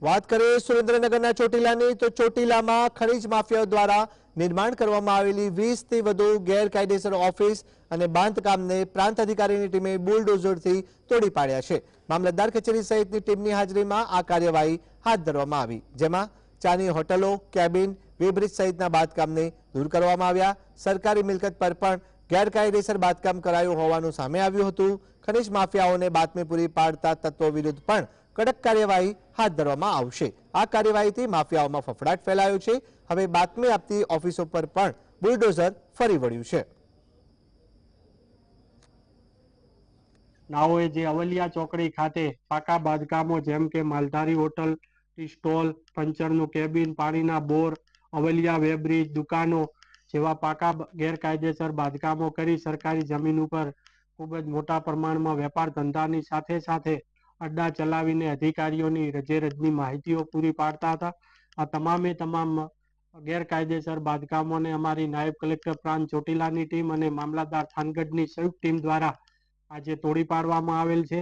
વાત કરીએ સુરેન્દ્રનગરના ચોટીલાની તો ચોટીલામાં ખનીજ માફિયાઓ દ્વારા નિર્માણ કરવામાં આવેલી 20 થી વધુ ગેરકાયદેસર ઓફિસ અને બાંધકામને પ્રાંત અધિકારીની ટીમે બુલડોઝરથી તોડી પાડ્યા છે। મામલતદાર કચેરી સહિતની ટીમની હાજરીમાં આ કાર્યવાહી હાથ ધરવામાં આવી, જેમાં ચાની હોટલો, કેબિન, વેબ્રિજ સહિતના બાંધકામને દૂર કરવામાં આવ્યા। સરકારી મિલકત પર પણ ગેરકાયદેસર બાંધકામ કરાયું હોવાનું સામે આવ્યું હતું। ખનીજ માફિયાઓને બાતમી પૂરી પાડતા તત્વો વિરુદ્ધ પણ કડક કાર્યવાહી હાથ ધરવામાં આવશે। આ કાર્યવાહીથી માફિયાઓમાં ફફડાટ ફેલાયો છે। હવે બાતમી આપતી ઓફિસો પર પણ બુલડોઝર ફરી વળ્યું છે। નાઓએ જે અવલિયા ચોકડી ખાતે પાકા બાંધકામો જેમ કે માલધારી હોટલ, ટી સ્ટોલ, પંચરનું કેબિન, પાણીના બોર, અવલિયા વેબ્રિજ, દુકાનો જેવા પાકા ગેરકાયદેસર બાંધકામો કરી સરકારી જમીન ઉપર ખૂબ જ મોટા પ્રમાણમાં વેપાર ધંધાની સાથે સાથે અડ્ડા ચલાવીને અધિકારીઓની રજેરજની માહિતીઓ પૂરી પાડતા હતા। આ તમામે તમામ ગેરકાયદેસર બાંધકામોને અમારી નાયબ કલેક્ટર પ્રાંત ચોટીલાની ટીમ અને મામલતદાર થાનગઢની સંયુક્ત ટીમ દ્વારા આજે તોડી પાડવામાં આવેલ છે।